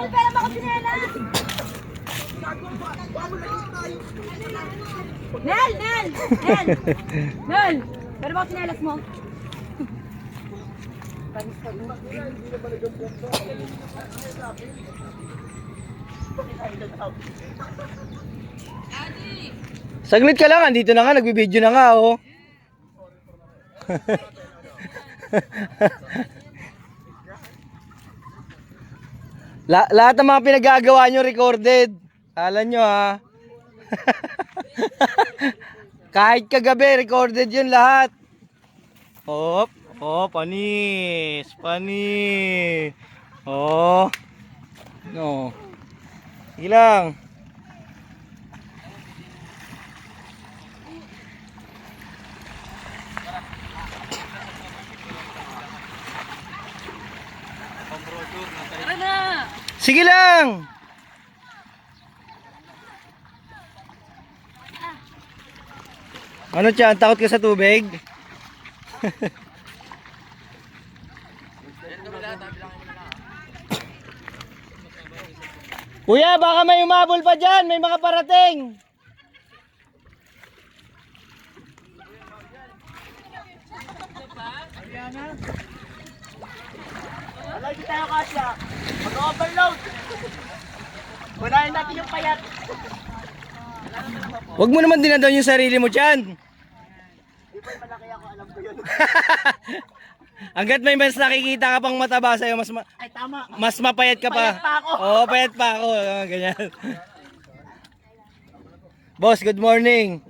Pera mo ako sinela. Nel! Pera mo ako sinelas mo. Saglit ka lang, andito na nga, nagbibideo na nga, oh. Lahat ng mga pinagagawa nyo recorded. Kala nyo, ha. Kahit kagabi, recorded yun lahat. Hop, panis. Oh. No. Sige lang. Sige lang. Ano tiyan? Takot ka sa tubig? Kuya, baka may umabol pa dyan. May mga parating. Wala, hindi tayo kasya. Mag-overload. Unahin natin yung payat. Huwag mo naman dinadaw yung sarili mo dyan. Di ba malaki ako, alam ko yun. Hanggat may mas nakikita ka pang mataba sa'yo, Ay, tama. mas mapayat ka pa. Payat pa ako. Oo, payat pa ako. Ganyan. Boss, good morning.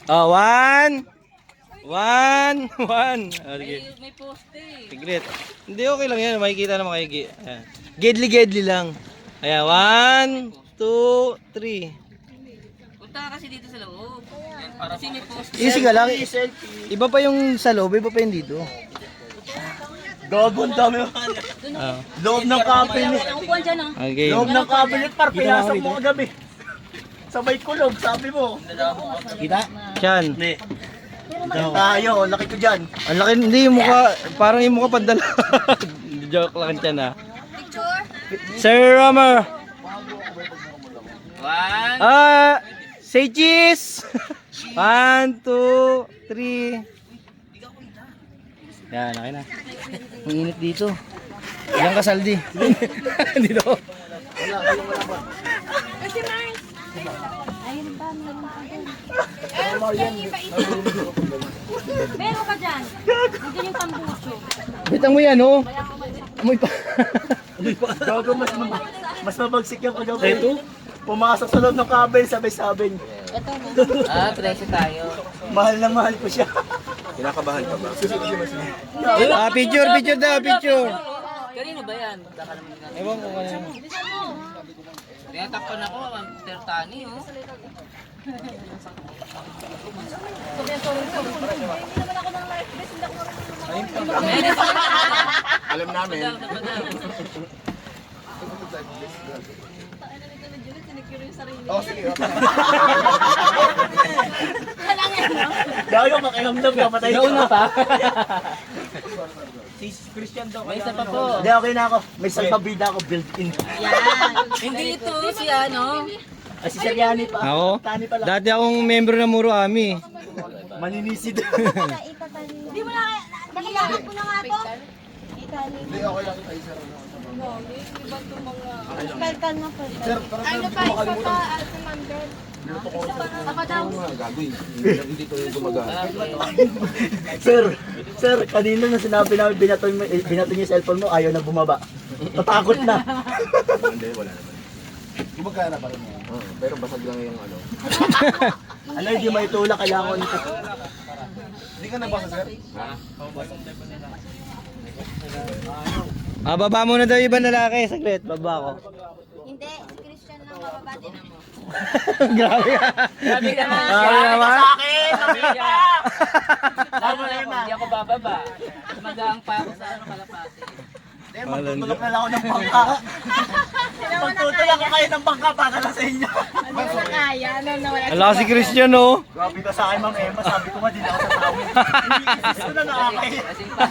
Oh, one. Oh, sige. May poste. Sigrit. Hindi, okay lang yan. Makikita na makikita. Ayan. Gedli lang. Ayan, 1, 2, 3. Punta ka kasi dito sa loob. Kasi may poste. Easy ka lang. Iba pa yung sa loob, iba pa yung dito. Gagawin dami mo. Loob ng cabinet. Upuan dyan ah. Okay. Loob ng cabinet, par pinasok mo kagabi. Sabay kulog, sabi mo. Kita? Diyan. Hindi. Tayo, laki ko dyan. Ang laki, hindi yung mukha, parang yung mukha pandala. Joke lang yan, ha. Picture? Sir Romer. Say cheese. 1, 2, 3. Yan, okay na. Ang init dito. Ilang kasaldi. Dito. Kasi Mars. Ayun ba? Meron ka dyan. Nandiyan yung tambucho. Bitang mo yan, oh. Amoy pa. Gago, mas mabagsik yung kagabi. Ito? Pumasok sa loob ng cabin, sabay-sabay. Ito na. Presyo tayo. Mahal na mahal ko siya. Picture daw, picture. Kanino ba yan? Ewan ko kanina. Tinatakpan ako, ang tertani oh. Alam namin. Oh, sige. Gago, makihamdam ka, patay ka. Nauna pa. Si Christian daw. May isa pa po. Hindi, okay na ako. May salbabida ako built-in. Yan. Hindi ito si ano. Ay, si Seriani pa. Ako? Tani pala. Dati akong member ng Muro Ami. Maninisid. Hindi mo na kaya. Nakilakan ko na nga to. Hindi, okay lang tayo, sir. Pelkan na po. Sir, Ano pa isa pa? Alcamander. Ako daw. Sir, kanina na sinabi namin binato niyo yung cellphone mo, ayaw na bumaba. Tatakot na. Hindi, wala naman. Gumagana pa rin mo. Pero basag lang yung ano. Ano, hindi may tulak, kailangan ko nito. Hindi ka nabasa, sir? Baba muna daw yung ibang lalaki. Saglit, baba ako. Hindi, si Christian lang bababa din ako. Grabe ka. Grabe ka na. Grabe naman. Sa akin! Hindi ako bababa. Magang pa ako sa ano kalapati. Magtutulak na lang ako ng bangka. Magtutulak ako kayo ng bangka para na sa inyo. Ano na kaya? Ano na wala? Ala si Christian, oh. Grabe ka sa akin, Ma'am Emma. Sabi ko nga, di na ako sa tawid. Hindi, isis ko na nakakahiya. Kasing pa.